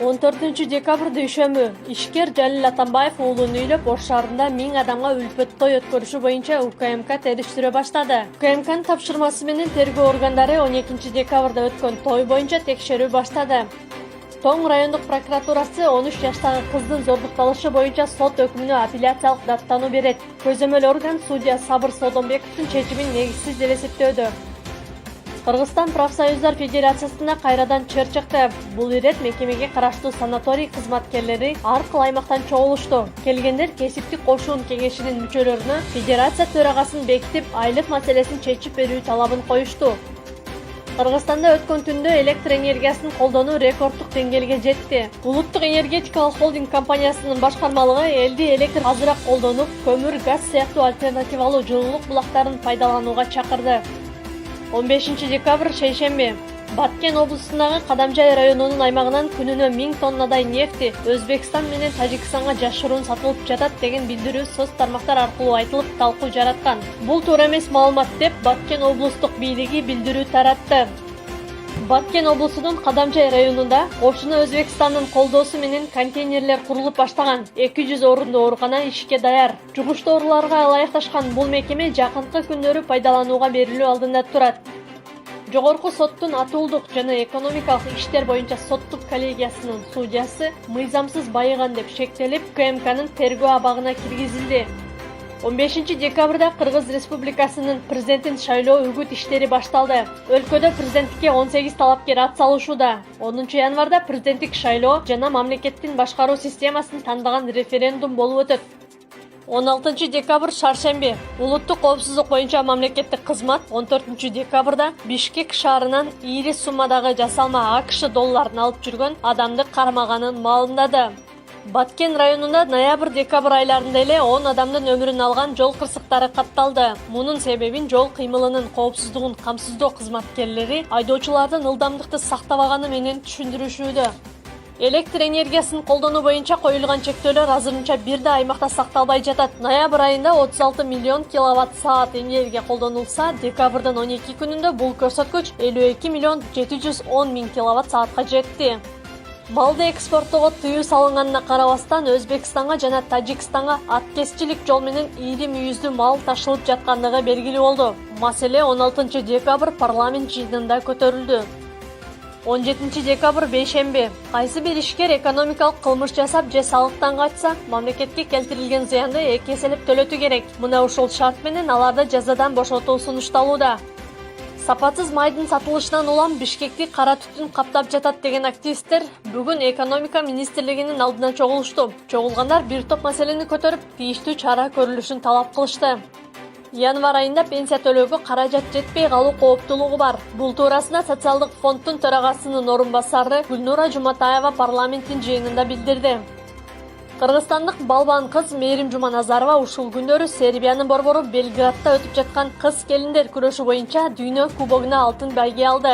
14 декабрь дүйшөмбү ишкер Жалил Атамбаев уулун үйлөп Ош шаарында 1000 адамга үлпөт той өткөрүшү боюнча УКМК териштирө баштады. УКМКнын тапшырмасы менен тергөө органдары 12 декабрда өткөн той боюнча текшерүү баштады. Тоң райондук прокуратурасы 13 жаштагы кыздын зордукталышы боюнча сот өкүмүнө апелляциялык даттануу берет. Көзөмөл орган судья Сабыр Содонбековдун чечимин негизсиз деп эсептөөдө. Кыргызстан профсоюздар федерациясына кайрадан чыр чыкты. Бул ирет мекемеге караштуу санаторий кызматкерлери ар кыл аймактан чогулушту. Келгендер кесиптик кошуун кеңешинин мүчөлөрүнө федерация төрагасын бекитип, айлык маселесин чечип берүү талабын коюшту. Кыргызстанда өткөн түндө электр энергиясын колдонуу рекорддук деңгээлге жетти. Улуттук энергетикалык холдинг компаниясынын башкармалыгы элди электр азыраак колдонуп, көмүр, газ сыяктуу альтернативалуу жылуулук булактарын пайдаланууга чакырды. 15 декабрь шейшемби Баткен облусундагы Кадамжай районунун аймагынан күнүнө 1000 тоннадай нефти Өзбекстан менен Тажикстанга жашыруун сатылып жатат деген билдирүү соц тармактар аркылуу айтылып талкуу жараткан. Бул туура эмес маалымат деп Баткен облустук бийлиги билдирүү таратты. Баткен облусунун Кадамжай районунда кошуна Өзбекстандын колдоосу менен контейнерлер курулуп баштаган. 200 орунду оорукана ишке даяр. Жугуштуу ооруларга ылайыкташкан бул мекеме жакынкы күндөрү пайдаланууга берилүү алдында турат. Жогорку соттун атуулдук жана экономикалык иштер боюнча соттук коллегиясынын судьясы мыйзамсыз байыган деп шектелип, УКМКнын тергөө абагына киргизилди. 15 декабрда Кыргыз Республикасынын президентин шайлоо үгүт иштери башталды. Өлкөдө президенттикке 18 талапкер ат салышууда. 10 январда президенттик шайлоо жана мамлекеттин башкаруу системасын тандаган референдум болуп өтөт. 16 декабрь шаршемби улуттук коопсуздук боюнча мамлекеттик кызмат 14 декабрда Бишкек шаарынан ири суммадагы жасалма АКШ долларын алып жүргөн адамды кармаганын маалымдады. Баткен районунда ноябрь-декабрь айларында эле 10 адамдын өмүрүн алган жол кырсыктары катталды. Мунун себебин жол кыймылынын коопсуздугун камсыздоо кызматкерлери айдоочулардын ылдамдыкты сактабаганы менен түшүндүрүшүүдө. Электр энергиясын колдонуу боюнча коюлган чектөөлөр азырынча бир да аймакта сакталбай жатат. Ноябрь айында 36 миллион киловатт-саат энергия колдонулса, декабрдын 12 күнүндө бул көрсөткүч 52 миллион 710 миң киловатт-саатка жетти. Малды экспорттоого тыюу салынганына карабастан Өзбекстанга жана Тажикстанга аткезчилик жол менен ири мүйүздүү мал ташылып жаткандыгы белгилүү болду. Маселе 16 декабрь парламент жыйынында көтөрүлдү. 17 декабрь бейшемби кайсы бир ишкер экономикалык кылмыш жасап же салыктан качса, мамлекетке келтирилген зыянды эки эселеп төлөтү керек. Мына ушул шарт менен аларды жазадан бошотуу сунушталууда. Сапатсыз майдын сатылышынан улам Бишкекти кара түтүн каптап жатат деген активисттер бүгүн экономика министрлигинин алдына чогулушту. Чогулгандар бир топ маселени көтөрүп, тийиштүү чара көрүлүшүн талап кылышты. Январь айында пенсия төлөөгө каражат жетпей калуу кооптулугу бар. Бул туурасында социалдык фонддун төрагасынын орун басары Гүлнура Жуматаева парламенттин жыйынында билдирди. Кыргызстандык балбан кыз Мээрим Жуманазарова ушул күндөрү Сербиянын борбору Белградта өтүп жаткан кыз келиндер күрөшү боюнча дүйнө кубогуна алтын байге алды.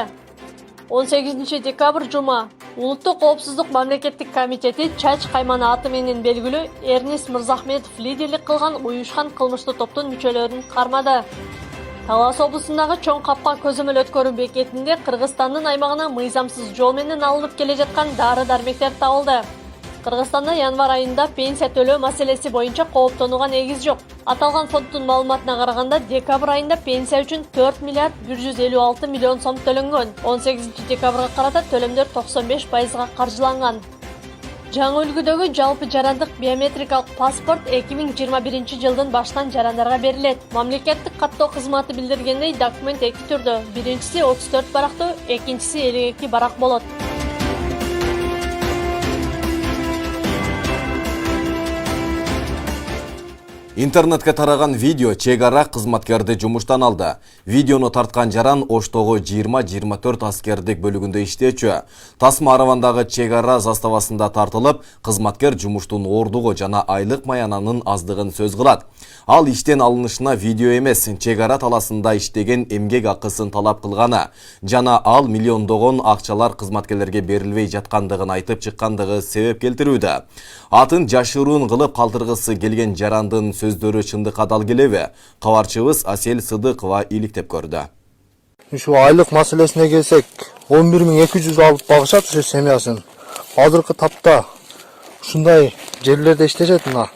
18 декабрь жума Улуттук коопсуздук мамлекеттик комитети Чач кайманы аты менен белгилүү Эрнис Мырзахметов лидерлик кылган уюшкан кылмыштуу топтун мүчөлөрүн кармады. Талас облусундагы чоң капка көзөмөл өткөрүү бекетинде Кыргызстандын аймагына мыйзамсыз жол менен алынып келе жаткан дары-дармектер табылды. Кыргызстанда январь айында пенсия төлөө маселеси боюнча кооптонууга негиз жок. Аталган фонддун маалыматына караганда, декабрь айында пенсия үчүн 4 миллиард 156 миллион сом төлөнгөн. 18 декабрга карата төлөмдөр 95%га каржыланган. Жаңы үлгүдөгү жалпы жарандык биометрикалык паспорт 2021 жылдын баштан жарандарга берилет. Мамлекеттик каттоо кызматы билдиргендей, документ эки түрдө. Биринчиси 34 барактуу, экинчиси 52 барак болот. Интернетке тараган видео чек ара кызматкерди жумуштан алды. Видеону тарткан жаран Оштогу 20-24 аскердик бөлүгүндө иштечү. Тасма Аравандагы чек ара заставасында тартылып, кызматкер жумуштун оордугу жана айлык маянанын аздыгын сөз кылат. Ал иштен алынышына видео эмес, чек ара таласында иштеген эмгек акысын талап кылганы жана ал миллиондогон акчалар кызматкерлерге берилбей жаткандыгын айтып чыккандыгы себеп келтирүүдө. Атын жашыруун кылып калтыргысы келген жарандын сөздөрү чындыкка дал келеби? Кабарчыбыз Асел Сыдыкова иликтеп көрдү. Şu aylık meselesine gelsek 11.200 alıp bakışat şu semyasın. азыркы тапта ушундай жерлерде иштешет. Мына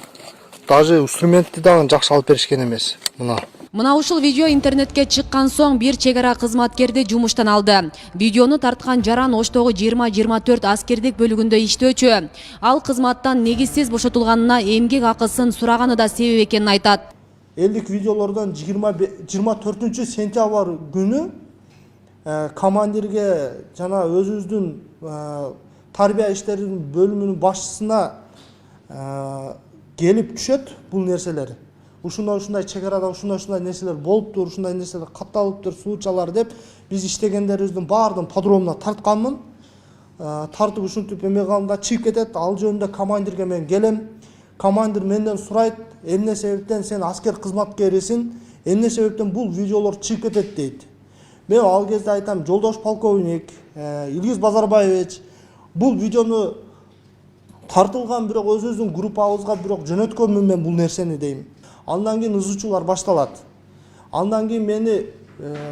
даже инструментти дагы жакшы алып беришкен эмес. Мына ушул видео интернетке чыккан соң бир чек ара кызматкерди жумуштан алды. Видеону тарткан жаран Оштогу 20-24 аскердик бөлүгүндө иштөөчү. Ал кызматтан негизсиз бошотулганына эмгек акысын сураганы да себеп экенин айтат. Элдик видеолордон 24 сентябрь күнү командирге жана өзүбүздүн тарбия иштеринин бөлүмүнүн башчысына келип түшөт бул нерселер. Ушундай чек арада ушундай нерселер болуптур, ушундай нерселер катталыптыр, суучалар деп биз иштегендерибиздин баардыгын подробно тартканмын. Тартып ушинтип эме калганда чыгып кетет. Ал жөнүндө командирге мен келем. Командир менден сурайт, эмне себептен сен аскер кызматкерисиң, эмне себептен бул видеолор чыгып кетет дейт. Мен ал кезде айтам, жолдош полковник Илгиз Базарбаевич, бул видеону тартылган, бирок өзүбүздүн группабызга бирок жөнөткөнмүн мен бул нерсени дейм. Андан кийин ызычуулар башталат. Андан кийин мени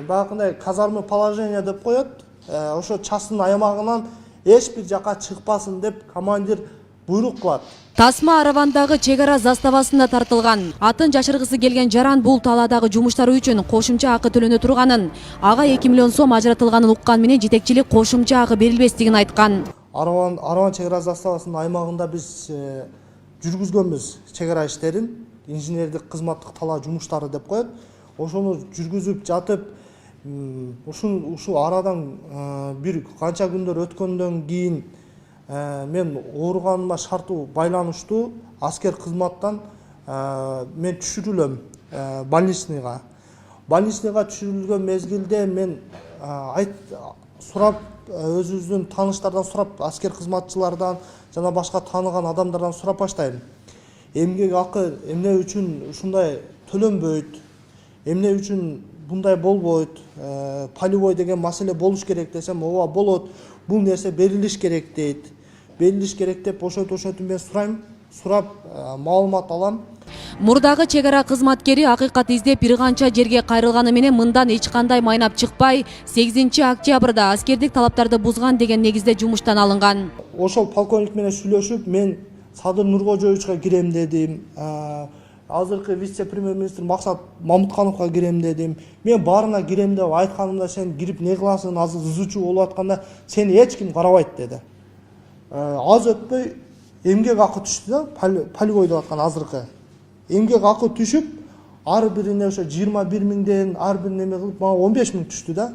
баягындай казарма положение деп коет. Ошо частын аймагынан эч бир жака чыкпасын деп командир буйрук кылат. Тасма Аравандагы чек ара заставасында тартылган. Атын жашыргысы келген жаран бул талаадагы жумуштары үчүн кошумча акы төлөнө турганын, ага 2 миллион сом ажыратылганын уккан менен жетекчилик кошумча акы берилбестигин айткан. Араван чек ара заставасынын аймагында биз жүргүзгөнбүз чек ара иштерин. Инженердик кызматтык талаа жумуштары деп коет. Ошону жүргүзүп жатып, ушул арадан бир канча күндөр өткөндөн кийин мен ооруганыма шарттуу байланыштуу аскер кызматтан мен түшүрүлөм больничныйга. Больничныйга түшүрүлгөн мезгилде мен сурап, өзүбүздүн тааныштардан сурап, аскер кызматчылардан жана башка тааныган адамдардан сурап баштайм. Эмгек акы эмне үчүн ушундай төлөнбөйт, эмне үчүн мындай болбойт, полевой деген маселе болуш керек десем, ооба болот, бул нерсе берилиш керек дейт. Берилиш керек деп ошентип мен сурайм, сурап маалымат алам. Мурдагы чек ара кызматкери акыйкат издеп бир канча жерге кайрылганы менен мындан эч кандай майнап чыкпай, 8 октябрда аскердик талаптарды бузган деген негизде жумуштан алынган. Ошол полковник менен сүйлөшүп, мен Садыр Нуркожоевичке кирем дедим. Азыркы вице-премьер-министр Максат Мамуткановго кирем дедим. Мен баарына кирем деп айтканымда, сен кирип не кыласың, азыр ызычуу болуп атканда сени эч ким карабайт деди. Аз өтпөй эмгек акы түштү да, полевой деп аткан азыркы. Эмгек акы түшүп, ар бирине ошо 21 миңден ар бир неме кылып, мага 15 миң түштү да.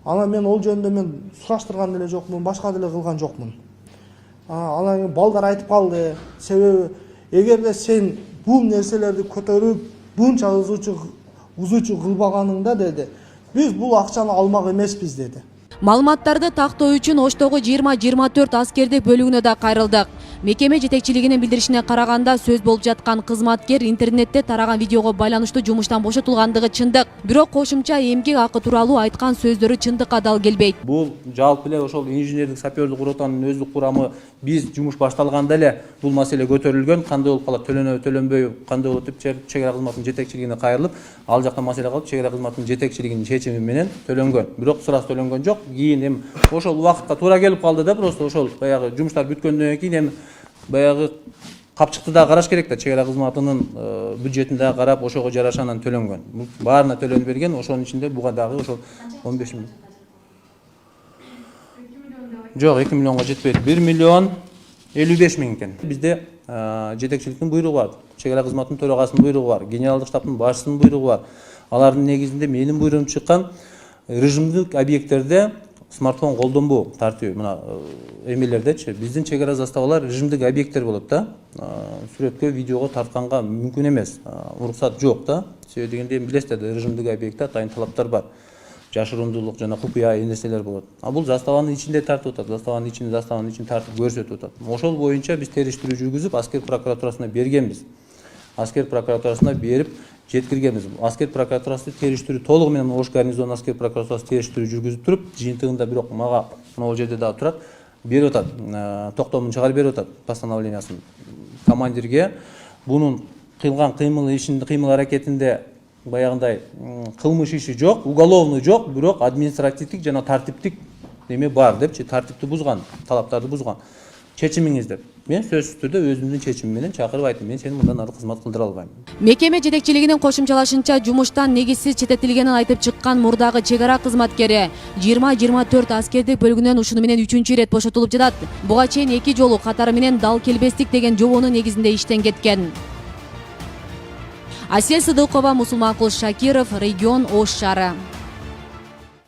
Ана мен ол жөнүндө мен сураштырган деле жокмун, башка деле кылган жокмун. Анан кийин балдар айтып калды, себеби эгерде сен бул нерселерди көтөрүп, бунча узучу кылбаганыңда деди, биз бул акчаны алмак эмеспиз деди. Маалыматтарды тактоо үчүн Оштогу 20-24 аскердик бөлүгүнө да кайрылдык. Мекеме жетекчилигинин билдиришине караганда сөз болуп жаткан кызматкер интернетте тараган видеого байланыштуу жумуштан бошотулгандыгы чындык. Бирок кошумча эмгек акы тууралуу айткан сөздөрү чындыкка дал келбейт. Бул жалпы эле ошол инженердик сапёрдук ротанын өздүк курамы биз жумуш башталганда эле бул маселе көтөрүлгөн. Кандай болуп калат, төлөнөбү төлөнбөйбү, кандай болот деп чек ара кызматынын жетекчилигине кайрылып, ал жакта маселе калып, чек ара кызматынын жетекчилигинин чечими менен төлөнгөн. Бирок сырасы төлөнгөн жок. Кийин эми ошол убакытка туура келип калды да, просто ошол баягы жумуштар бүткөндөн кийин эми баягы капчыкты да караш керек да, чек ара кызматынын бюджетин да карап, ошого жараша анан төлөнгөн. Баарына төлөнүп берген, ошонун ичинде буга дагы ошол 15 миң. Жок, 2 миллионго жетпейт. 1 миллион 55 миң экен. Бизде жетекчиликтин буйругу бар, чек ара кызматынын төрагасынын буйругу бар, генералдык штабтын башчысынын буйругу бар. Алардын негизинде менин буйругум чыккан режимдик объекттерде смартфон колдонбоо тартиби, мына эмелердечи биздин чек ара заставалар режимдик объекттер болот да. Сүрөткө, видеого тартканга мүмкүн эмес. Уруксат жок да. Себеби дегенде билесиздер, режимдик объектте атайын талаптар бар. Жашырундуулук жана купуя нерселер болот. Бул заставанын ичинде тартып атат, заставанын ичин тартып көрсөтүп атат. Ошол боюнча биз териштирүү жүргүзүп, аскер прокуратурасына бергенбиз. Аскер прокуратурасына берип жеткиргенбиз. Аскер прокуратурасы териштирүү толугу менен Ош гарнизон аскер прокуратурасы териштирүү жүргүзүп туруп, жыйынтыгында бирок мага могул жерде дагы турат, берип атат, токтомун чыгарып берип атат постановлениясын командирге. Бунун кылган кыймыл аракетинде баягындай кылмыш иши жок, уголовный жок, бирок административдик жана тартиптик неме бар депчи, тартипти бузган, талаптарды бузган. чечимиңиз деп. Мен сөзсүз түрдө өзүмдүн чечимим менен чакырып айттым. Мен сени мындан ары кызмат кылдыра албайм. Мекеме жетекчилигинин кошумчалашынча, жумуштан негизсиз четтетилгенин айтып чыккан мурдагы чек ара кызматкери 20-24 аскердик бөлүгүнөн ушуну менен 3-чү ирет бошотулуп жатат. Буга чейин 2 жолу катары менен дал келбестик деген жобонун негизинде иштен кеткен. Асель Сыдыкова, Мусулманкул Шакиров, Регион Ош шаары.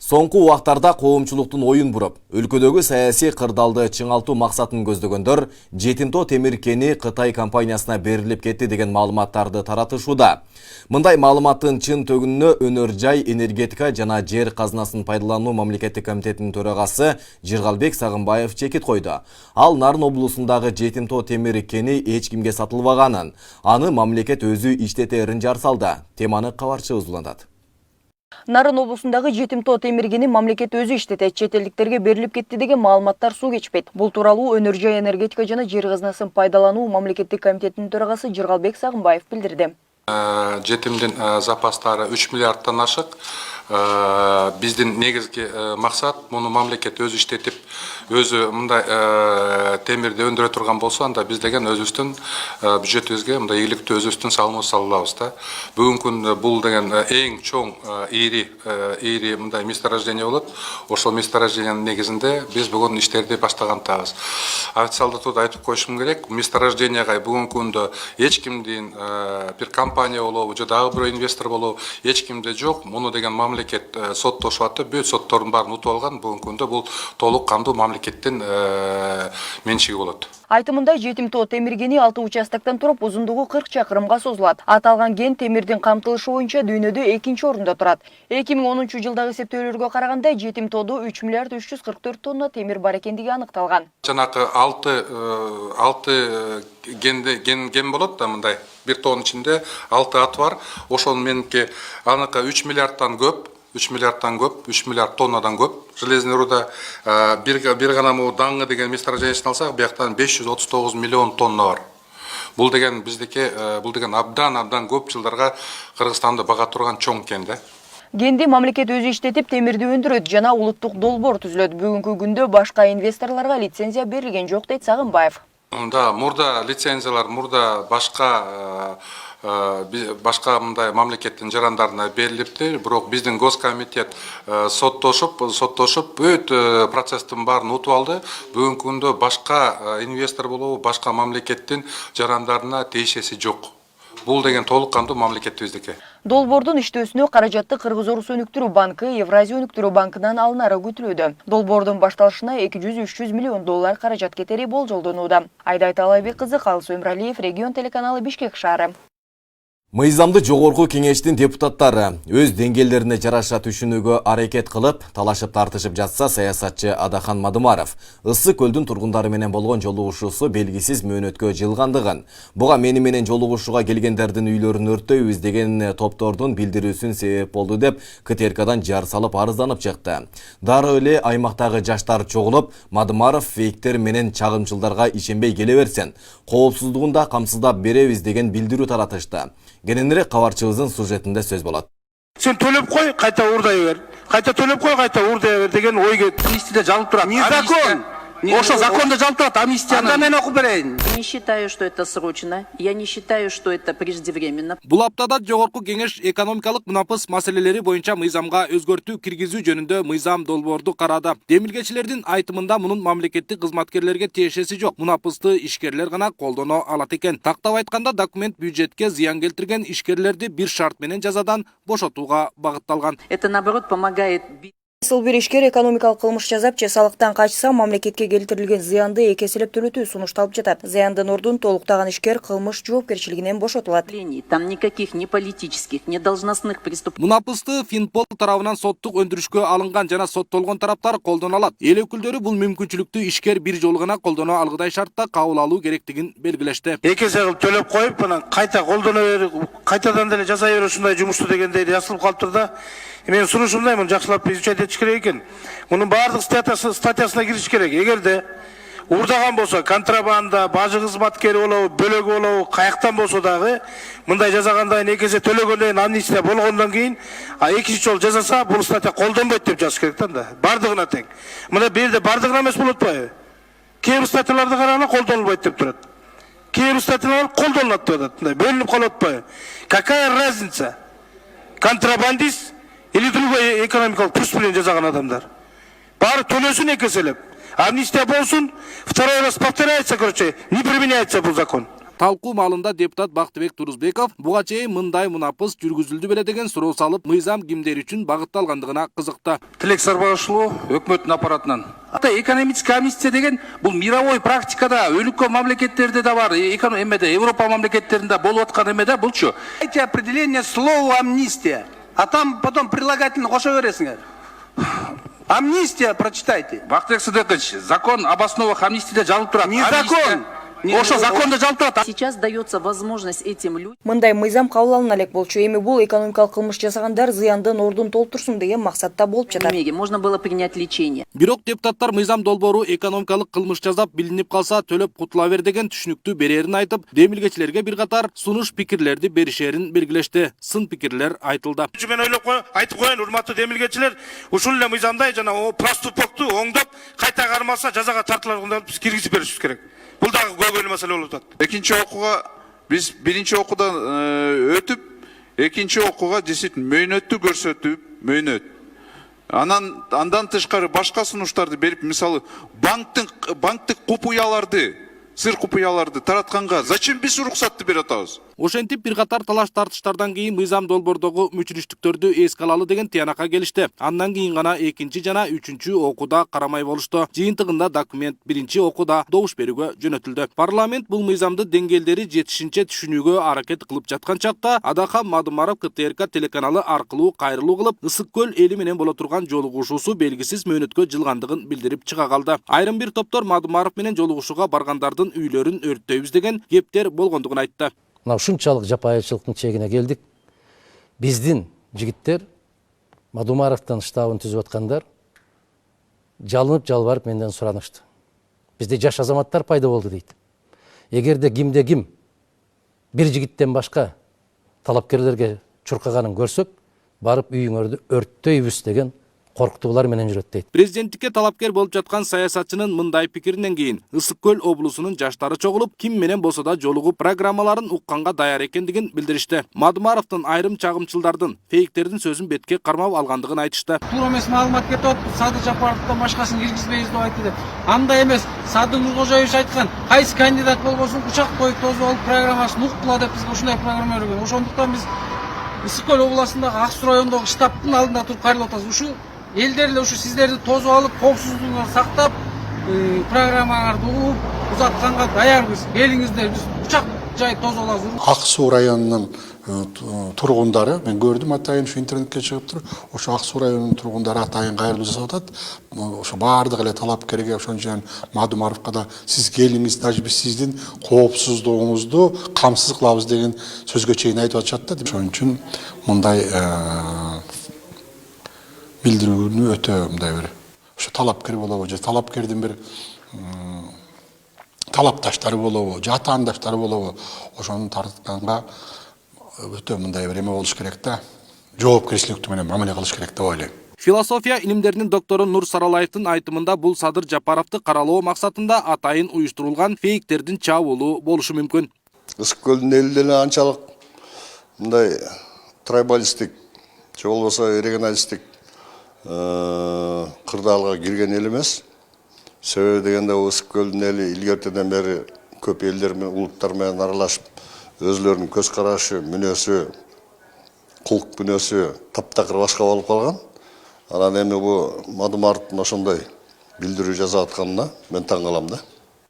Соңку убактарда коомчулуктун оюн буруп, өлкөдөгү саясий кырдаалды чыңалтуу максатын көздөгөндөр Жетимтоо темир кени Кытай компаниясына берилип кетти деген маалыматтарды таратышууда. Мындай маалыматтын чын төгүнүнө Өнөр жай, энергетика жана жер казынасын пайдалануу мамлекеттик комитетинин төрагасы Жыргалбек Сагынбаев чекит койду. Ал Нарын облусундагы Жетимтоо темир кени эч кимге сатылбаганын, аны мамлекет өзү иштетерин жар салды. Теманы кабарчыбыз улантат. Нарын облусундагы Жетимтоо темир кени мамлекет өзү иштетет, чет элдиктерге берилип кетти деген маалыматтар суу кечпейт. Бул тууралуу Өнөр жай, энергетика жана жер казынасын пайдалануу мамлекеттик комитетинин төрагасы Жыргалбек Сагынбаев билдирди. Жетимдин запастары 3 миллиардтан ашык. Биздин негизги максат муну мамлекет өзү иштетип, өзү мындай темирди өндүрө турган болсо, анда биз деген өзүбүздүн бюджетибизге мындай ийгиликтүү өзүбүздүн салымыбызды салабыз да. Бүгүнкү күндө бул деген эң чоң ири мындай месторождение болот. Ошол месторождениянын негизинде биз бүгүн иштерди баштагандабыз. Официалдуу түрдө айтып коюшум керек, месторожденияга бүгүнкү күндө эч кимдин бир компания болобу же дагы бирөө инвестор болобу эч кимде жок. Муну деген мамлекет соттошуп атты, бүт соттордун баарын утуп алган. Бүгүнкү күндө бул толук кандуу мамлекеттин менчиги болот. Айтымында Жетимтоо темир кени 6 участоктон туруп, узундугу 40 чакырымга созулат. Аталган кен темирдин камтылышы боюнча дүйнөдө 2-нчи орунда турат. 2010 жылдагы эсептөөлөргө караганда Жетимтоодо 3 миллиард 344 тонна темир бар экендиги аныкталган. Жанакы 6 ген болот да, мындай бир тонн ичинде 6 ат бар. Ошол мененки аныкы 3 миллиардтан көп. 3 миллиард тоннадан көп. Железный руда бир гана даңгы деген месторождениесин алсак, бияктан 539 миллион тонна бар. Бул деген биздики, бул деген абдан көп жылдарга Кыргызстанды бага турган чоң кен да. Кенди мамлекет өзү иштетип, темирди өндүрөт жана улуттук долбоор түзүлөт. Бүгүнкү күндө башка инвесторлорго лицензия берилген жок, дейт Сагынбаев. Да, мурда лицензиялар, башка мындай мамлекеттин жарандарына берилипти, бирок биздин госкомитет соттошуп бүт процесстин баарын утуп алды. Бүгүнкү күндө башка инвестор болобу, башка мамлекеттин жарандарына тиешеси жок. Бул деген толук кандуу мамлекетибиздики. Долбоордун иштөөсүнө каражатты Кыргыз-Орус өнүктүрүү банкы, Евразия өнүктүрүү банкынан алынары күтүлүүдө. Долбоордун башталышына 200-300 миллион доллар каражат кетери болжолдонууда. Айдай Талайбек кызы, Калсу Эмралиев, Регион телеканалы, Бишкек шаары. Мыйзамды жогорку кеңештин депутаттары өз деңгээлдерине жараша түшүнүүгө аракет кылып, талашып тартышып жатса, саясатчы Адахан Мадымаров Ысык көлдүн тургундары менен болгон жолугушуусу белгисиз мөөнөткө жылгандыгын, буга менен жолугушууга келгендердин үйлөрүн өрттөйбүз деген топтордун билдирүүсүн себеп болду деп КТРКдан жар салып арызданып чыкты. Дароо эле аймактагы жаштар чогулуп, Мадымаров фейктер менен чагымчылдарга ишенбей келе берсин, коопсуздугун да камсыздап беребиз деген билдирүү таратышты. Кененирээк кабарчыбыздын сюжетинде сөз болот. Сен төлөп кой, кайта уурдай бер. Кайта төлөп кой, кайта уурдай бер деген ойго амнистияда жалып турат. Не закон? Ошо законда жалып турат амнистияны. Анда мен окуп берейин. Не считаю, что это срочно. Я не считаю, что это преждевременно. Бул аптада жогорку кеңеш экономикалык мунапыс маселелери боюнча мыйзамга өзгөртүү киргизүү жөнүндө мыйзам долбоорду карады. Демилгечилердин айтымында мунун мамлекеттик кызматкерлерге тиешеси жок. Мунапысты ишкерлер гана колдоно алат экен. Тактап айтканда, документ бюджетке зыян келтирген ишкерлерди бир шарт менен жазадан бошотууга багытталган. Это наоборот помогает. Бир ишкер экономикалык кылмыш жасап, салыктан качса, мамлекетке келтирилген зыянды эки эселеп төлөтүү сунушталып жатат. Зыяндын ордун толуктаган ишкер кылмыш жоопкерчилигинен бошотулат. Там никаких ни политических, ни должностных преступлений. Мунапысты Финпол тарабынан соттук өндүрүшкө алынган жана соттолгон тараптар колдоно алат. Эл өкүлдөрү бул мүмкүнчүлүктү ишкер бир жолу гана колдоно алгыдай шартта кабыл алуу керектигин белгилешти. Эки эсе кылып төлөп коюп, анан кайта колдоно берип, кайтадан деле жасай берүү ушундай жумушту дегендей жазылып калыптыр да. Мен сунушумдай, муну жакшылап изучать этиш керек экен. Мунун баардык статьясына кириш керек. Эгерде уурдаган болсо, контрабанда, бажы кызматкери болобу, бөлөгү болобу, каяктан болсо дагы мындай жасагандай эки эсе төлөгөндөн амнистия болгондон кийин, экинчи жолу жасаса, бул статья колдонбойт деп жазыш керек да. Бардыгына тең. Мына бир жерде бардыгына эмес болот атпайбы? кээ бир статьяларды караганда колдонулбайт деп турат. Кээ бир статьялар колдонулат деп атат. Мындай бөлүнүп калып атпайбы? Какая разница? Контрабандист или другой экономикалык преступление жасаган адамдар. Баары төлөсүн экеселеп. Амнистия болсун, второй раз повторяется, короче, не применяется бул закон. Талкуу маалында депутат Бактыбек Турузбеков буга чейин мындай мунапыс жүргүзүлдү беле деген суроо салып, мыйзам кимдер үчүн багытталгандыгына кызыкты. Тилек Сарбагышулуу өкмөттүн аппаратынан. Экономическая амнистия деген бул мировой практикада өлүккө мамлекеттерде да бар, Европа мамлекеттеринде болуп аткан эмеде булчу. Эти определение слова амнистия, а там потом прилагательно кошо бересиңер. Амнистия прочитайте. Бактыбек Сыдыкович, закон об основах амнистияда жазылып турат. Не закон. Ошо закондо жазылып турат. Сейчас дается возможность этим людям. Мындай мыйзам кабыл алына элек болчу. Эми бул экономикалык кылмыш жасагандар зыяндын ордун толтурсун деген максатта болуп жатат. Можно было принять лечение. Бирок депутаттар мыйзам долбоору экономикалык кылмыш жасап билинип калса төлөп кутула бер деген түшүнүктүү берерин айтып, демилгечилерге бир катар сунуш пикирлерди беришерин белгилешти. Сын пикирлер айтылды. Мен ойлоп айтып коеюн, урматтуу демилгечилер, ушул эле мыйзамдай жана проступокту оңдоп, кайта кармалса жазага тартылганды биз киргизип беришибиз керек. Бул дагы көбөлүү маселе болуп атат. Экинчи окууга биз биринчи окуудан өтүп, экинчи окууга действительно мөөнөттү көрсөтүп, мөөнөт. Андан тышкары башка сунуштарды берип, мисалы, банктык купуяларды, сыр купуяларды таратканга зачем биз уруксатты берип атабыз? Ошентип бир катар талаш тартыштардан кийин мыйзам долбоордогу мүчүрүштүктөрдү эске алалы деген тыянакка келишти. Андан кийин гана экинчи жана үчүнчү окууда карамай болушту. Жыйынтыгында документ биринчи окууда добуш берүүгө жөнөтүлдү. Парламент бул мыйзамды деңгээлдери жетишинче түшүнүүгө аракет кылып жаткан чакта Адахам Мадумаров КТРК телеканалы аркылуу кайрылуу кылып, Ысык көл эли менен боло турган жолугушуусу белгисиз мөөнөткө жылгандыгын билдирип чыга калды. Айрым бир топтор Мадумаров менен жолугушууга баргандардын үйлөрүн өрттөйбүз деген кептер болгондугун айтты. Мына ушунчалык жапайычылыктын чегине келдик. Биздин жигиттер Мадумаровдун штабын түзүп аткандар жалынып жалбарып менден суранышты. Бизде жаш азаматтар пайда болду дейт. Эгерде кимде ким бир жигиттен башка талапкерлерге чуркаганын көрсөк, барып үйүңөрдү өрттөйбүз деген коркутуулар менен жүрөт дейт. Президенттикке талапкер болуп жаткан саясатчынын мындай пикиринен кийин Ысык көл облусунун жаштары чогулуп, ким менен болсо да жолугуп программаларын укканга даяр экендигин билдиришти. Мадумаровдун айрым чагымчылдардын, фейктердин сөзүн бетке кармап алгандыгын айтышты. Туура эмес маалымат кетип атып, Садыр Жапаровдон башкасын киргизбейбиз деп айтты деп. Андай эмес. Садыр Нуркожоевич айткан, кайсы кандидат болбосун учак коюп тосуп алып программасын уккула деп бизге ушундай программа берген. Ошондуктан биз Ысык көл областындагы Ак Суу районундагы штабтын алдында туруп кайрылып атабыз. Ушу элдер ушу сиздерди тосуп алып, коопсуздугуңду сактап, программаңарды угуп, узатканга даярбыз. Келиңиздер, биз учак жай тосуп алабыз. Ак Суу районунун тургундары, мен көрдүм атайын ушу интернетке чыгып туруп, ошо Ак Суу районунун тургундары атайын кайрылуу жасап атат. Ошо баардык эле талапкерге, ошончо Мадумаровго да сиз келиңиз, даже биз сиздин коопсуздугуңузду камсыз кылабыз деген сөзгө чейин айтып атышат да. Ошон үчүн мындай билдирүүнү өтө мындай бир ошо талапкер болобу же талапкердин бир талапташтары болобу же атаандаштары болобу ошону тартканга өтө мындай бир эме болуш керек да, жоопкерчиликтүү менен мамиле кылыш керек деп ойлойм. Философия илимдеринин доктору Нур Саралаевдин айтымында бул Садыр Жапаровду каралоо максатында атайын уюштурулган фейктердин чабуулу болушу мүмкүн. Ысык көлдүн эли деле анчалык мындай трайбалистик же болбосо регионалисттик кырдаалга кирген эл эмес. Себеби дегенде Ысык көлдүн эли илгертеден бери көп элдер менен, улуттар менен аралашып, өзлөрүнүн көз карашы, мүнөзү, кулк мүнөзү таптакыр башка болуп калган. Анан эми бу Мадумаровдун ошондой билдирүү жасап атканына мен таң калам да.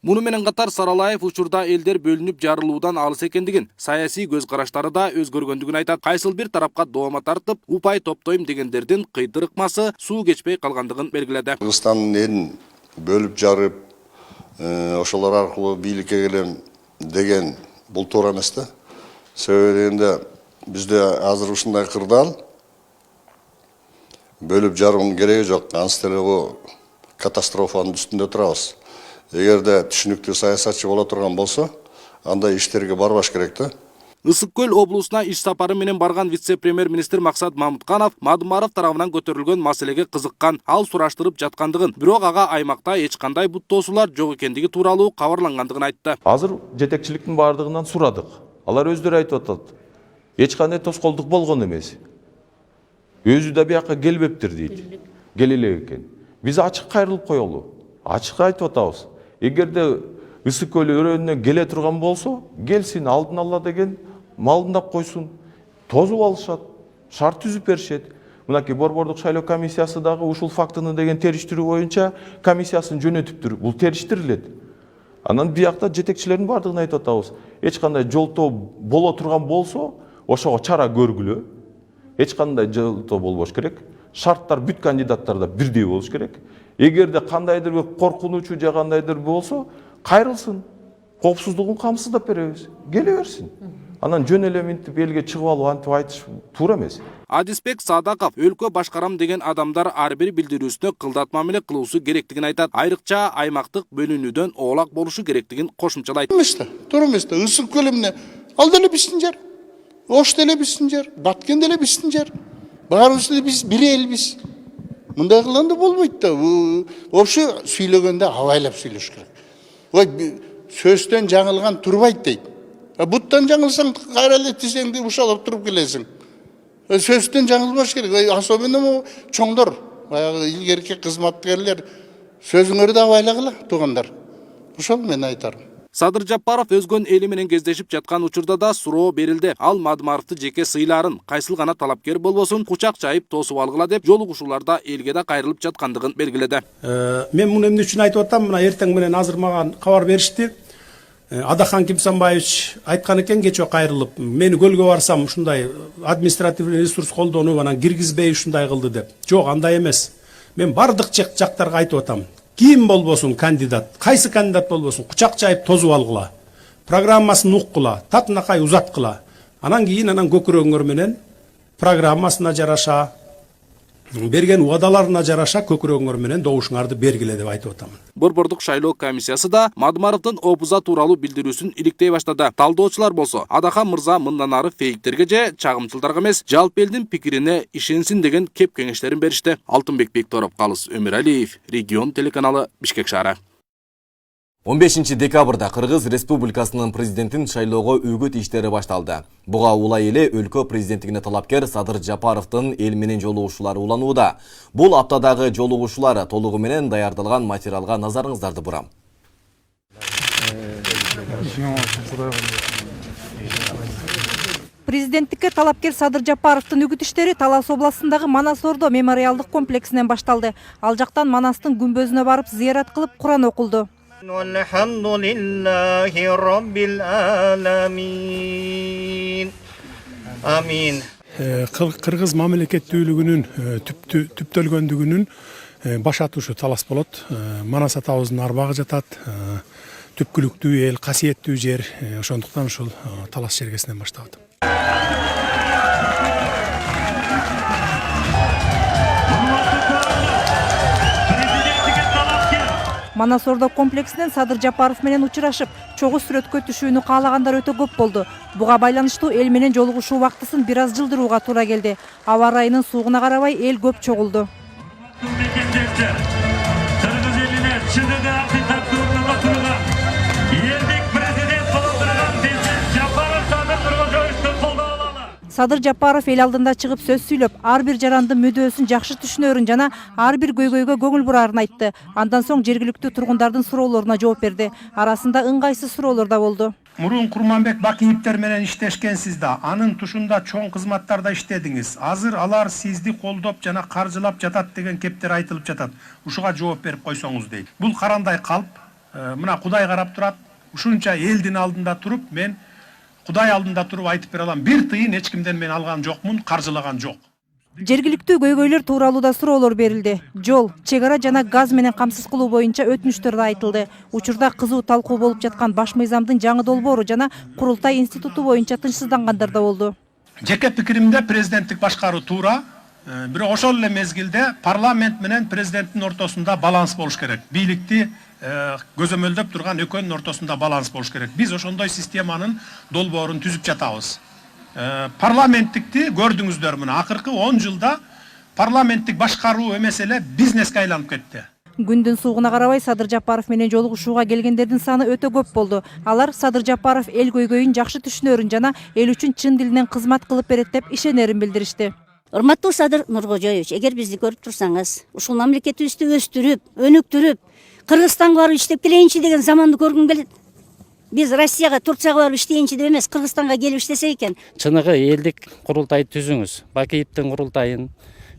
Муну менен катар Саралаев учурда элдер бөлүнүп жарылуудан алыс экендигин, саясий көз караштары да өзгөргөндүгүн айтат. Кайсыл бир тарапка доома тартып, упай топтойм дегендердин кыйдырыкмасы суу кечпей калгандыгын белгиледи. Кыргызстандын элин бөлүп жарып, ошолор аркылуу бийликке келем деген бул туура эмес да. Себеби дегенде бизде азыр ушундай кырдаал бөлүп жаруунун кереги жок. Анысы деле бул катастрофанын үстүндө турабыз. Эгерде түшүнүктүү саясатчы боло турган болсо, андай иштерге барбаш керек да. Ысык Көл облусуна иш сапары менен барган вице-премьер-министр Максат Мамутканов Мадумаров тарабынан көтөрүлгөн маселеге кызыккан, ал сураштырып жаткандыгын, бирок ага аймакта эч кандай бут тосуулар жок экендиги тууралуу кабарлангандыгын айтты. Азыр жетекчиликтин бардыгынан сурадык. Алар өздөрү айтып атат. Эч кандай тоскоолдук болгон эмес. Өзү да бияка келбептир дейт. Келе элек экен. Биз ачык кайрылып коелу. Ачык айтып атабыз. Эгерде Ысык Көл өрөөнүнө келе турган болсо, келсин, алдын ала деген малдындап койсун. Тозуп алышат, шарт түзүп беришет. Мынакей Борбордук шайлоо комиссиясы дагы ушул фактыны деген териштирүү боюнча комиссиясын жөнөтүптүр. Бул териштирилет. Анан биякта жетекчилердин бардыгын айтып атабыз. Эч кандай жолтоо боло турган болсо, ошого чара көргүлө. Эч кандай жолтоо болбош керек. Шарттар бүт кандидаттарда бирдей болуш керек. Эгерде кандайдыр коркунучу же кандайдыр болсо, кайрылсын. Коопсуздугун камсыздап беребиз. Келе берсин. Анан жөн эле минтип элге чыгып алып антип айтыш туура эмес. Адисбек Садаков өлкө башкарам деген адамдар ар бир билдирүүсүнө кылдат мамиле кылуусу керектигин айтат. Айрыкча аймактык бөлүнүүдөн оолак болушу керектигин кошумчалайт. Туура эмес да. Ысык Көл эмне? Ал деле биздин жер. Ош деле биздин жер. Баткен деле биздин жер. Баарыбыз деле биз бир элбиз. Мындай кылганда болбойт да. Вообще сүйлөгөндө абайлап сүйлөш керек. Ой, сөздөн жаңылган турбайт дейт. Буттан жаңылсаң кайра эле тизеңди ушалап туруп келесиң. Сөздөн жаңылбаш керек. Особенно чоңдор, баягы илгерки кызматкерлер сөзүңөрдү абайлагыла туугандар. Ошол мен айтарым. Садыр Жапаров өзгөн эли менен кездешип жаткан учурда да суроо берилди. Ал Мадумаровду жеке сыйларын, кайсыл гана талапкер болбосун, кучак жайып тосуп алгыла деп жолугушууларда элге да кайрылып жаткандыгын белгиледи. Мен муну эмне үчүн айтып атам? Мына эртең менен азыр мага кабар беришти. Адахан Кимсанбаевич айткан экен кечээ кайрылып, мени көлгө барсам ушундай административный ресурс колдонуп анан киргизбей ушундай кылды деп. Жок, андай эмес. Мен бардык жактарга айтып атам. Ким болбосун кандидат, кайсы кандидат болбосун, кучак жайып тозуп алгыла. Программасын уккула, татынакай узаткыла. Анан кийин көкүрөгүңөр менен программасына жараша, берген уадаларына жараша көкүрөгүңөр менен добушуңарды бергиле деп айтып атам. Борбордук шайлоо комиссиясы да Мадумаровдун опуза тууралуу билдирүүсүн иликтей баштады. Талдоочулар болсо, Адахан мырза мындан ары фейктерге же чагымчылдарга эмес, жалпы элдин пикирине ишенсин деген кеп кеңештерин беришти. Алтынбек Бекторов, Калыс Өмүралиев, Регион телеканалы, Бишкек шаары. 15 декабрда Кыргыз Республикасынын президентин шайлоого үгүт иштери башталды. Буга улай эле өлкө президенттигине талапкер Садыр Жапаровдун эл менен жолугушуулары уланууда. Бул аптадагы жолугушуулар толугу менен даярдалган материалга назарыңыздарды бурам. Президенттикке талапкер Садыр Жапаровдун үгүт иштери Талас областындагы Манас Ордо мемориалдык комплексинен башталды. Ал жактан Манастын күмбөзүнө барып зыярат кылып Куран окулду. Алхамдулиллахи Rabbil alamin. Амин. Кыргыз мамлекеттүүлүгүнүн түптөлгөндүгүнүн баш атушу Талас болот. Манас атабыздын арбагы жатат. Түпкүлүктүү эл, касиеттүү жер. Ошондуктан ушул Талас жергесинен баштап. Манас Ордо комплексинен Садыр Жапаров менен учурашып, чогуу сүрөткө түшүүнү каалагандар өтө көп болду. Буга байланыштуу эл менен жолугушуу убактысын бир аз жылдырууга туура келди. Аба ырайынын суугуна карабай эл көп чогулду. Садыр Жапаров эл алдында чыгып сөз сүйлөп, ар бир жарандын мүдөөсүн жакшы түшүнөрүн жана ар бир көйгөйгө көңүл бурарын айтты. Андан соң жергиликтүү тургундардын суроолоруна жооп берди. Арасында ыңгайсыз суроолор да болду. Мурун Курманбек Бакиевтер менен иштешкенсиз да, анын тушунда чоң кызматтарда иштедиңиз. Азыр алар сизди колдоп жана каржылап жатат деген кептер айтылып жатат. Ушуга жооп берип койсоңуз дейт. Бул карандай калп, мына Кудай карап турат. Ушунча элдин алдында туруп, мен Кудай алдында туруп айтып бере алам. Бир тыйын эч кимден мен алган жокмун, каржылаган жок. Жергиликтүү көйгөйлөр тууралуу да суроолор берилди. Жол, чек ара жана газ менен камсыз кылуу боюнча өтүнүчтөр да айтылды. Учурда кызуу талкуу болуп жаткан баш мыйзамдын жаңы долбоору жана курултай институту боюнча тынчсыздангандар да болду. Жеке пикиримде президенттик башкаруу туура, бирок ошол эле мезгилде парламент менен президенттин ортосунда баланс болуш керек. Бийликти көзөмөлдөп турган экөөнүн ортосунда баланс болуш керек. Биз ошондой системанын долбоорун түзүп жатабыз. Парламенттикти көрдүңүздөр мына акыркы 10 жылда парламенттик башкаруу эмес эле бизнеске айланып кетти. Күндүн суугуна карабай Садыр Жапаров менен жолугушууга келгендердин саны өтө көп болду. Алар Садыр Жапаров эл көйгөйүн жакшы түшүнөрүн жана эл үчүн чын дилинен кызмат кылып берет деп ишенерин билдиришти. Урматтуу Садыр Нуркожоевич, эгер бизди көрүп турсаңыз, ушул мамлекетибизди өстүрүп, өнүктүрүп, Кыргызстанга барып иштеп келейинчи деген заманды көргүм келет. Биз Россияга, Турцияга барып иштейинчи деп эмес, Кыргызстанга келип иштесе экен. Чыныгы элдик курултай түзүңүз. Бакиевдин курултайын,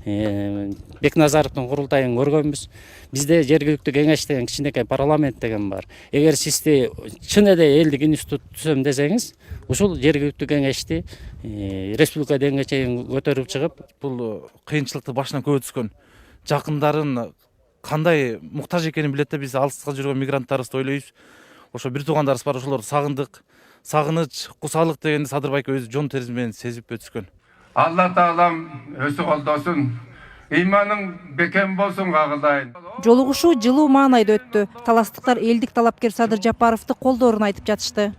Бекназаровдун курултайын көргөнбүз. Бизде жергиликтүү кеңеш деген кичинекей парламент деген бар. Эгер сизди чын эле элдик институт түзөм десеңиз, ушул жергиликтүү кеңешти республика деңгээлге чейин көтөрүп чыгып, Бул кыйынчылыкты башынан көп өткөн жакындарын кандай муктаж экенин билет да, биз алыска жүргөн мигранттарыбызды ойлойбуз. Ошо бир туугандарыбыз бар, ошолорду сагындык, сагыныч, кусалык дегенди Садыр байке өзү жон терisi менен сезип өткөн. Алла Таалам өзү колдосун. Ыйманың бекем болсун кагылдайын. Жолугушуу жылуу маанайда өттү. Таластыктар элдик талапкер Садыр Жапаровду колдоорун айтып жатышты.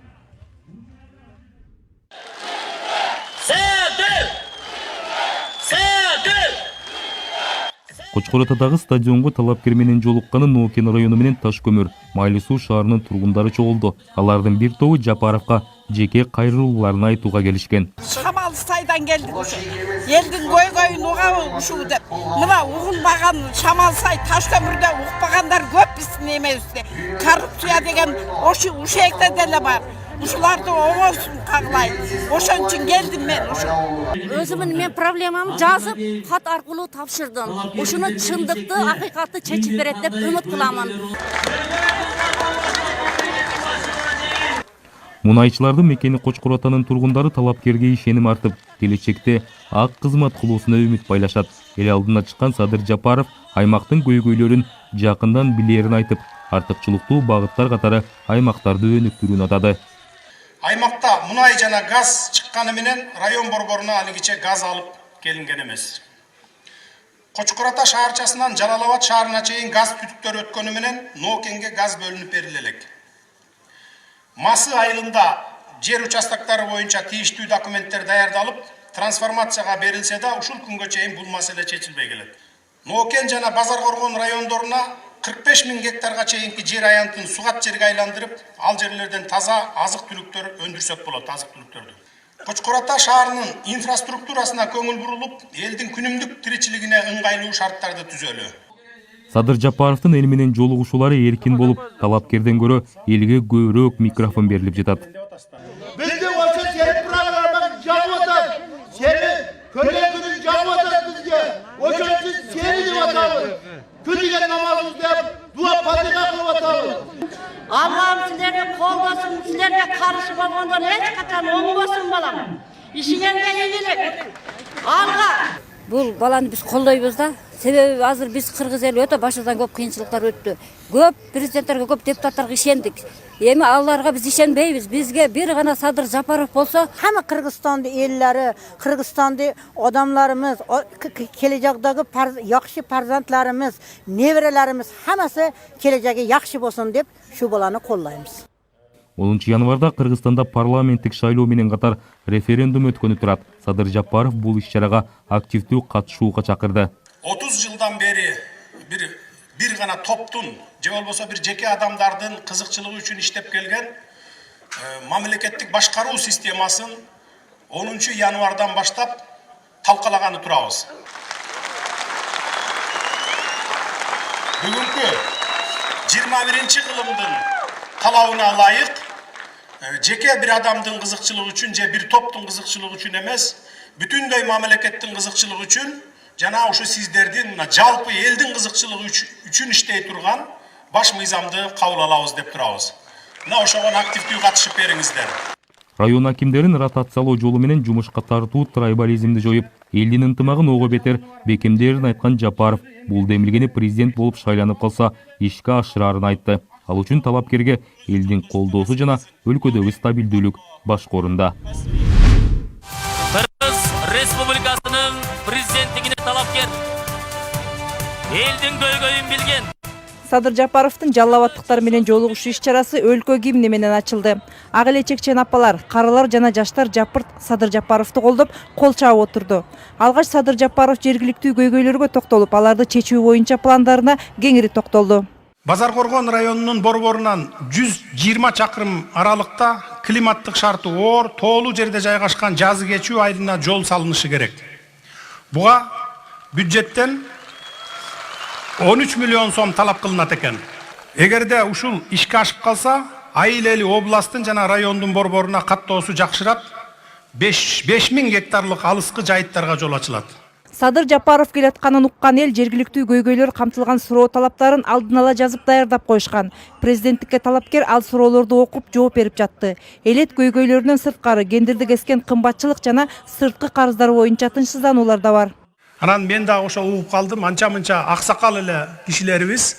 Кочкор атадагы стадионго талапкер менен жолукканы Нокен району менен Ташкөмүр, Майлы Суу шаарынын тургундары чогулду. Алардын бир тобу Жапаровго жеке кайрылууларын айтууга келишкен. Шамал сайдан келдик ушу. Элдин көйгөйүн угабы ушул деп. Мына угулбаган Шамал сай Ташкөмүрдө укпагандар көп биздин эмебизде. Коррупция деген ошо ушекте деле бар. Ушуларды оңосун кагылайын. Ошон үчүн келдим мен ушу. Өзүмүн мен проблемамды жазып, хат аркылуу тапшырдым. Ушуну чындыкты, акыйкатты чечип берет деп үмүт кыламын. Мунайчылардын мекени Кочкор атанын тургундары талапкерге ишеним артып, келечекте ак кызмат кылуусуна үмүт байлашат. Эл алдына чыккан Садыр Жапаров аймактын көйгөйлөрүн жакындан билерин айтып, артыкчылыктуу багыттар катары аймактарды өнүктүрүүнү атады. Аймакта мунай жана газ чыкканы менен район борборуна алигиче газ алып келинген эмес. Кочкор ата шаарчасынан Жалалабад шаарына чейин газ түтүктөр өткөнү менен Нокенге газ бөлүнүп бериле элек. Масы айылында жер участоктары боюнча тийиштүү документтер даярдалып, трансформацияга берилсе да, ушул күнгө чейин бул маселе чечилбей келет. Нокен жана Базар Коргон райондоруна 45 000 гектарга чейинки жер аянтын сугат жерге айландырып, ал жерлерден таза азык-түлүктөр өндүрсөк болот, азык-түлүктөрдү. Кочкор ата шаарынын инфраструктурасына көңүл бурулуп, элдин күнүмдүк тиричилигине ыңгайлуу шарттарды түзөлү. Садыр Жапаровдун эл менен жолугушуулары эркин болуп, талапкерден көрө элге көбүрөөк микрофон берилип жатат. Бизде ошо сен программаны жагып атат. Сени көргөнүн жагып атат бизге. Ошон үчүн сени деп атабыз. Күнүгө намазыбыз деп дуа падыга кылып атабыз. Allah'ım sizlerle kollasın, sizlerle karşı babamdan hiç katan olmasın balam. İşine gelin. Alga. Бұл баланы біз қолдайбыз да. Себебі азыр біз Қырғыз елі өтө башыдан көп кыйынчылыктар өттү. Көп президенттерге, көп депутаттарга ишендик. Эми аларга биз ишенбейбиз. Бизге бир гана Садыр Жапаров болсо, hamma Qirg'izistonda ellari, Qirg'izistonda odamlarimiz, kelajakdagi yaxshi farzandlarimiz, nevaralarimiz hammasi kelajagi yaxshi bo'lsin deb shu bolani qo'llaymiz. 10 январда Кыргызстанда парламенттик шайлоо менен катар референдум өткөнү турат. Садыр Жапаров бул иш-чарага активдүү катышууга чакырды. 30 жылдан бери бир гана топтун, же болбосо бир жеке адамдардын кызыкчылыгы үчүн иштеп келген мамлекеттик башкаруу системасын 10 январдан баштап талкалаганы турабыз. Бүгүнкү 21-кылымдын талабына ылайык жеке бир адамдын кызыкчылыгы үчүн же бир топтун кызыкчылыгы үчүн эмес, бүтүндөй мамлекеттин кызыкчылыгы үчүн жана ушу сиздердин жалпы элдин кызыкчылыгы үчүн иштей турган баш мыйзамды кабыл алабыз деп турабыз. Мына ошого активдүү катышып бериңиздер. Район акимдерин ротациялоо жолу менен жумушка тартуу трайбализмди жоюп, элдин ынтымагын ого бетер бекемдерин айткан Жапаров бул демилгени президент болуп шайланып калса ишке ашырарын айтты. Ал үчүн талапкерге элдин колдоосу жана өлкөдөгү стабилдүүлүк башка орунда. Кыргыз Республикасынын президенттигине талапкер элдин көйгөйүн билген, Садыр Жапаровдун Жалал абадтыктар менен жолугушуу иш-чарасы өлкө гимни менен ачылды. Ак эле чекчен апалар, карылар жана жаштар жапырт Садыр Жапаровду колдоп, кол чаап отурду. Алгач Садыр Жапаров жергиликтүү көйгөйлөргө токтолуп, аларды чечүү боюнча пландарына кеңири токтолду. Базаркоргон районунун борборунан 120 чакырым аралыкта климаттык шарты оор, тоолуу жерде жайгашкан жазы кечүү айылына жол салынышы керек. Буга бюджеттен 13 миллион сом талап кылынат экен. Эгерде ушул ишке ашып калса, айыл эли областтын жана райондун борборуна каттоосу жакшырат, 5000 гектарлык алыскы жайыттарга жол ачылат. Садыр Жапаров келатканын уккан эл жергиликтүү көйгөйлөр камтылган суроо талаптарын алдын ала жазып даярдап коюшкан. Президенттикке талапкер ал суроолорду окуп жооп берип жатты. Элет көйгөйлөрүнөн сырткары гендерди кескен кымбатчылык жана сырткы карыздар боюнча тынчсыздануулар да бар. Анан мен дагы ошо угуп калдым, анча-мынча аксакал эле кишилерибиз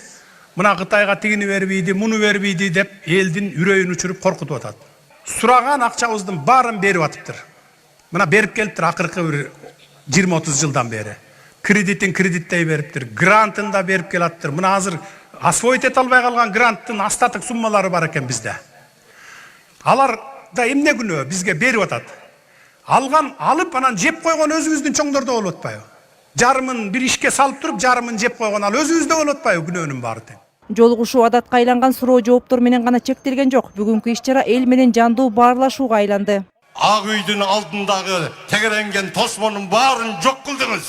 мына Кытайга тигини бербейди, муну бербейди деп элдин үрөйүн учуруп коркутуп атат. Сураган акчабыздын баарын берип атыптыр. Мына берип келиптир акыркы бир 20-30 жылдан бери. Кредитин кредиттей бериптир, грантын да берип келаттыр. Мына азыр освоить эте албай калган гранттын остаток суммалары бар экен бизде. Алар да эмне күнөө бизге берип атат. Алып анан жеп койгон өзүбүздүн чоңдордо болуп атпайбы? Жарымын бир ишке салып туруп, жарымын жеп койгон ал өзүбүздө болуп атпайбы күнөөнүн баары тең. Жолугушуу адатка айланган суроо жооптор менен гана чектелген жок. Бүгүнкү иш-чара эл менен жандуу баарлашууга айланды. Ак үйдүн алдындагы тегеренген тосмонун баарын жок кылдыңыз.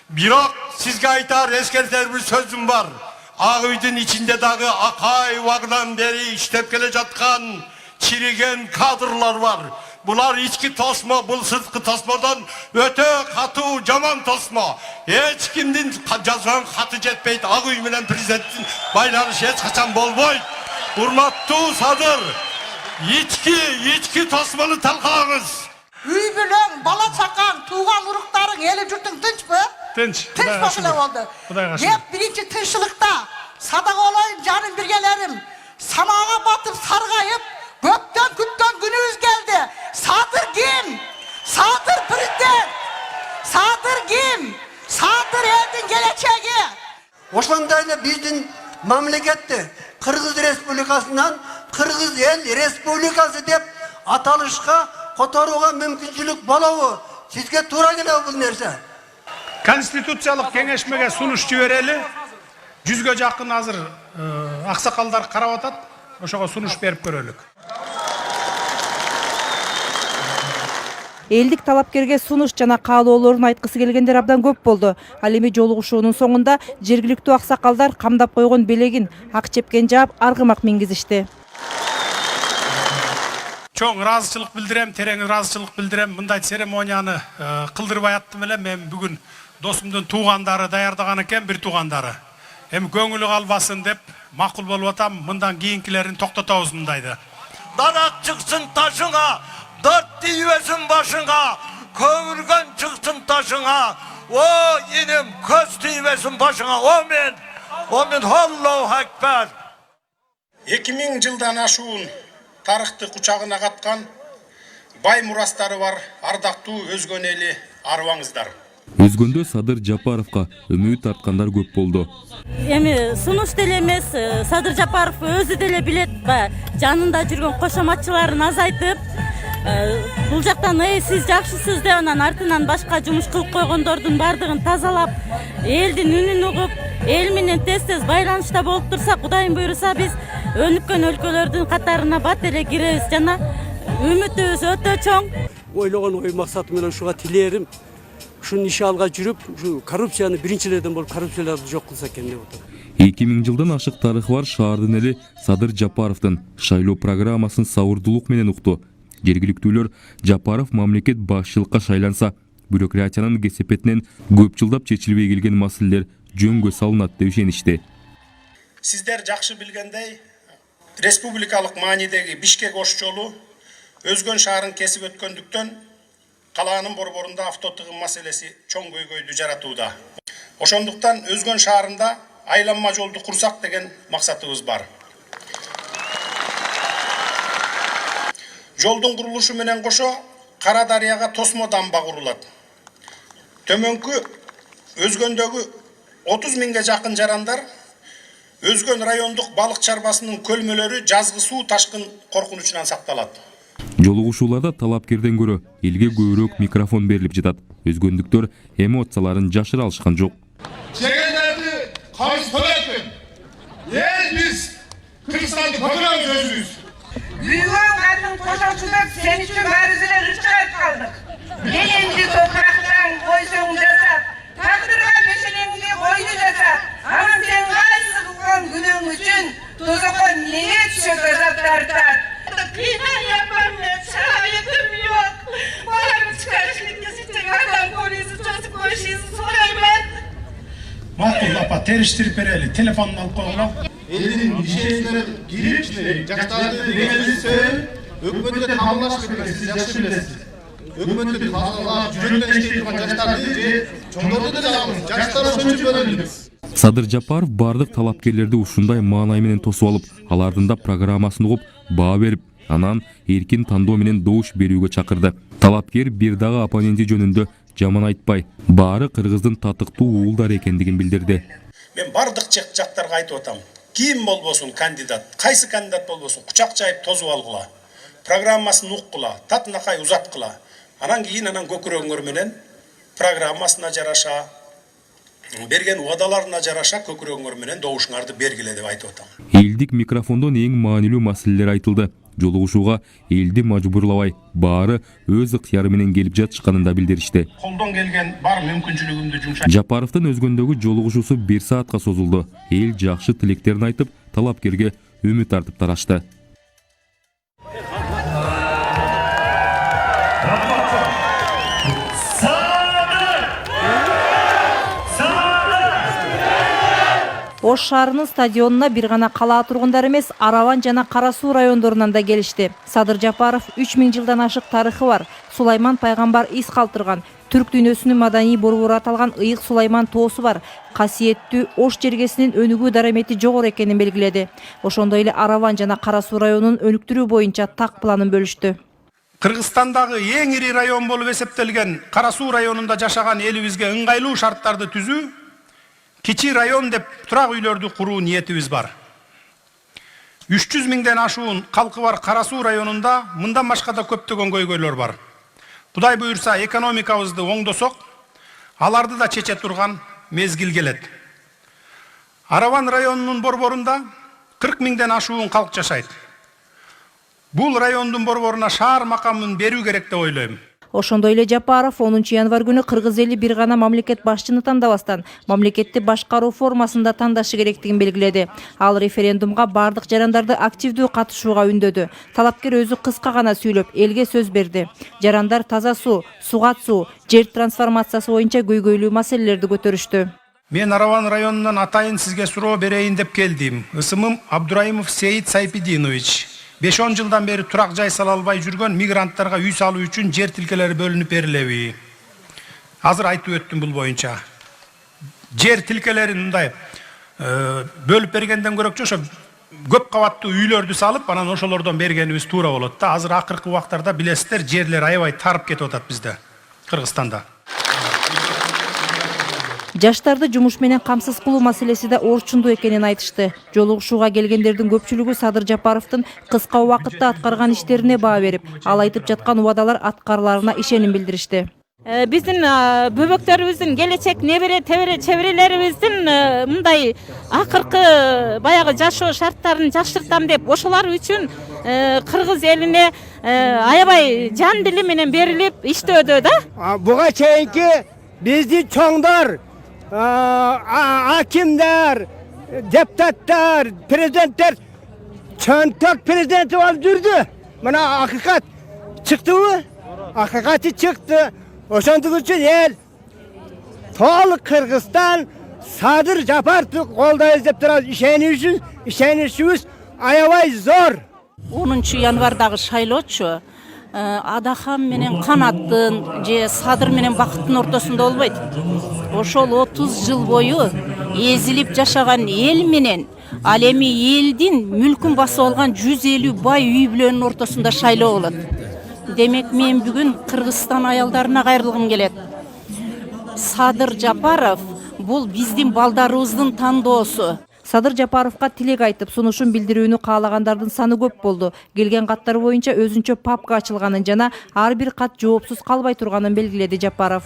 Бирок сизге айтар эскертер бир сөзүм бар. Ак үйдүн ичинде дагы акай убагынан бери иштеп келе жаткан чириген кадрлар бар. Булар ички тосмо, бул сырткы тосмодон өтө катуу жаман тосмо. Эч кимдин жазган хаты жетпейт. Ак үй менен президенттин байланышы эч качан болбойт. Урматтуу Садыр, ички тосмону талкалаңыз. Үй бүлөң, бала чакаң, тууган уруктарың, эли журтуң тынчпы? Тынч. Тынч башылы болду. Деп биринчи тынччылыкта садак олайын жаным биргелерим, самага батып саргайып, көптөн күткөн күнүбүз келди. Садыр ким? Садыр президент. Садыр ким? Садыр элдин келечеги. Ошондой эле биздин мамлекетти Кыргыз Республикасынан Кыргыз эл республикасы деп аталышка которууга мүмкүнчүлүк болобу? Сизге туура келеби бул нерсе? Конституциялык кеңешмеге сунуш жиберели. 100га жакын азыр аксакалдар карап атат. Ошого сунуш берип көрөлүк. Элдик талапкерге сунуш жана каалоолорун айткысы келгендер абдан көп болду. Ал эми жолугушуунун соңунда жергиликтүү аксакалдар камдап койгон белегин ак чепкен жаап аргымак мингизишти. Чоң ыраазычылык билдирем, терең ыраазычылык билдирем. Мындай церемонияны кылдырбай аттым эле. Мен бүгүн досумдун туугандары даярдаган экен, бир туугандары. Эми көңүлү калбасын деп макул болуп атам. Мындан кийинкилерин токтотобуз мындайды. Дарак чыксын ташыңа, дат тийбесин башыңа, көмүлгөн чыксын ташыңа, о иним көз тийбесин башыңа, омен, Аллаху акбар. 2000 жылдан ашуун тарыхты кучагына каткан бай мурастары бар ардактуу өзгөн эли арыбаңыздар. Өзгөндө Садыр Жапаровго үмүт арткандар көп болду. Эми сунуш деле эмес, Садыр Жапаров өзү деле билет, жанында жүргөн кошоматчыларын азайтып, бул жактан сиз жакшысыз деп анан артынан башка жумуш кылып койгондордун бардыгын тазалап, элдин үнүн угуп, эл менен тез байланышта болуп турса, Кудайым буйруса биз өнүккөн өлкөлөрдүн катарына бат эле киребиз жана үмүтүбүз өтө чоң. Ойлогон ой максатым менен ушуга тилерим, ушун иши алга жүрүп, ушу коррупцияны биринчилерден болуп коррупцияларды жок кылса экен деп атам. 2000 жылдан ашык тарыхы бар шаардын эли Садыр Жапаровдун шайлоо программасын сабырдуулук менен укту. Жергиликтүүлөр Жапаров мамлекет башчылыкка шайланса, бюрократиянын кесепетинен көп жылдап чечилбей келген маселелер жөнгө салынат деп ишеништи. Сиздер жакшы билгендей, республикалык маанидеги Бишкек ош жолу Өзгөн шаарын кесип өткөндүктөн калаанын борборунда автотыгын маселеси чоң көйгөйдү жаратууда. Ошондуктан Өзгөн шаарында айланма жолду курсак деген максатыбыз бар. Жолдун курулушу менен кошо Кара Дарыяга тосмо дамба курулат. Төмөнкү Өзгөндөгү 30 миңге жакын жарандар Өзгөн райондук балык чарбасынын көлмөлөрү жазгы суу ташкын коркунучунан сакталат. Жолугушууларда талапкерден көрө элге көбүрөөк микрофон берилип жатат. Өзгөндүктөр эмоцияларын жашыра алышкан жок. Çegelerdi kavis tolatın. Biz Kırgızistan'da fotoğraf özümüz. Büyüğün kadın koşaçıdan sen için garizine rıçkayıp kaldık. Ne endi topraktan koysun desat. Takdırga peşenengini koydu desat. Ama sen kaysı kılgan günün için tuzakla neye düşe gazaplar tat. Kıyman yaparım ben, şahidim yok. Bana bir çıkarışlık kesecek adam polisi çözüp koşuyorsun sorayım ben. Makul apa teriştirip bereli, telefonunu alıp koyalım. Elinin şeylere girip yaşlarda verilirse hükümette tamamlaş bilmez, siz yaxşı bilesiniz. Hükümette jönünden işleyip yaşlarda ve çoğunlarda da alınız. Yaşlara sönüp veriliriz. Садыр Жапаров бардык талапкерлерди ушундай маанай менен тосуп алып, алардын да программасын угуп, баа берип, анан эркин тандоо менен добуш берүүгө чакырды. Талапкер бир дагы оппоненти жөнүндө жаман айтпай, баары кыргыздын татыктуу уулдары экендигин билдирди. Мен бардык жактарга айтып атам. Ким болбосун кандидат, кайсы кандидат болбосун кучак жайып тозуп алгыла. Программасын уккула, татынакай узаткыла. Анан кийин көкүрөгүңөр менен программасына жараша, берген уадаларына жараша көкүрөгүңөр менен добушуңарды бергиле деп айтып атам. Элдик микрофондон эң маанилүү маселелер айтылды. Жолугушууга элди мажбурлабай, баары өз ыктыяры менен келип жатышканын да билдиришти. Колдон келген бар мүмкүнчүлүгүмдү жумшайм. Жапаровдун өзгөндөгү жолугушуусу 1 саатка созулду. Эл жакшы тилектерин айтып, талапкерге үмүт артып тарашты. Ош шаарынын стадионуна бир гана кала тургундары эмес, Араван жана Кара Суу райондорунан да келишти. Садыр Жапаров 3000 жылдан ашык тарыхы бар. Сулайман пайгамбар из калтырган, түрк дүйнөсүнүн маданий борбору аталган Ыйык Сулайман тоосу бар. Касиеттүү Ош жергесинин өнүгүү дарамети жогору экенин белгиледи. Ошондой эле Араван жана Кара Суу районунун өнүктүрүү боюнча так планын бөлүштү. Кыргызстандагы эң ири район болуп эсептелген Кара Суу районунда жашаган элибизге ыңгайлуу шарттарды түзүү, кичи район деп турак үйлөрдү куруу ниетибиз бар. 300 миңден ашуун калкы бар Кара Суу районунда мындан башка да көптөгөн көйгөйлөр бар. Кудай буйрса экономикабызды оңдосок, аларды да чече турган мезгил келет. Араван районунун борборунда 40 миңден ашуун калк жашайт. Бул райондун борборуна шаар макамын берүү керек деп ойлойм. Ошондой эле Жапаров 10 январь күнү кыргыз эли бир гана мамлекет башчыны тандабастан, мамлекетти башкаруу формасында тандашы керектигин белгиледи. Ал референдумга бардык жарандарды активдүү катышууга үндөдү. Талапкер өзү кыска гана сүйлөп, элге сөз берди. Жарандар таза суу, сугат суу, жер трансформациясы боюнча көйгөйлүү маселелерди көтөрүштү. Мен Араван районунан атайын сизге суроо берейин деп келдим. Ысымым Абдураимов Сейит Сайпидинович. 5-10 жылдан бери турак жай сала албай жүргөн мигранттарга үй салуу үчүн жер тилкелери бөлүнүп берилеби? Азыр айтып өттүм бул боюнча. Жер тилкелерин мындай бөлүп бергенден көрөкчү ошо көп кабаттуу үйлөрдү салып, анан ошолордон бергенибиз туура болот да. Азыр акыркы убактарда билесиздер, жерлер аябай тарып кетип атат бизде, Кыргызстанда. Жаштарды жумуш менен камсыз кылуу маселеси да орчундуу экенин айтышты. Жолугушууга келгендердин көпчүлүгү Садыр Жапаровдун кыска убакытта аткарган иштерине баа берип, ал айтып жаткан убадалар аткарыларына ишеним билдиришти. Биздин бөбөктөрүбүздүн келечек небере чеберелерибиздин мындай акыркы баягы жашоо шарттарын жакшыртам деп ошолор үчүн кыргыз элине аябай жан дили менен берилип иштөөдө да. Буга чейинки биздин чоңдор, акимдер, депутаттар, президенттер чөнтөк президенти болуп жүрдү. Мына акыйкат чыктыбы? Акыйкаты чыкты. Ошондук үчүн эл толук Кыргызстан Садыр Жапаровду колдойбуз деп турабыз. Ишеничибиз аябай зор. 10 январдагы шайлоочу Адахан менен Канаттын же Садыр менен Бакыттын ортосунда болбойт. Ошол 30 жыл бою эзилип жашаган эл менен ал эми элдин мүлкүн басып алган 150 бай үй бүлөнүн ортосунда шайлоо болот. Демек мен бүгүн Кыргызстан аялдарына кайрылгым келет. Садыр Жапаров бул биздин балдарыбыздын тандоосу. Садыр Жапаровга тилек айтып, сунушун билдирүүнү каалагандардын саны көп болду. Келген каттар боюнча өзүнчө папка ачылганын жана ар бир кат жоопсуз калбай турганын белгиледи Жапаров.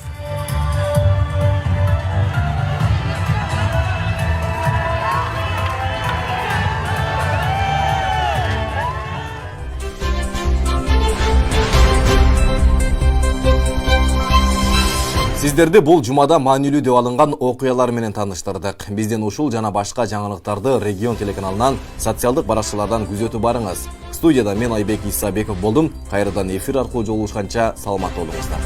Сиздерди бул жумада маанилүү деп алынган окуялар менен тааныштырдык. Бизден ушул жана башка жаңылыктарды регион телеканалынан, социалдык баракчалардан күзөтүп барыңыз. Студияда мен Айбек Исабеков болдум. Кайрадан эфир аркылуу жолугушканча саламат болуңуздар.